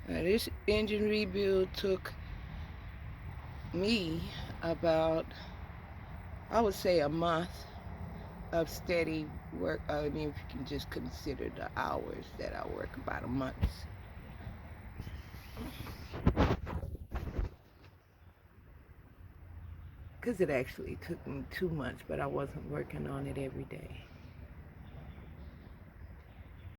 Now, this engine rebuild took me about, I would say, a month of steady work. I mean, if you can just consider the hours that I work, about a month. Because it actually took me 2 months, but I wasn't working on it every day.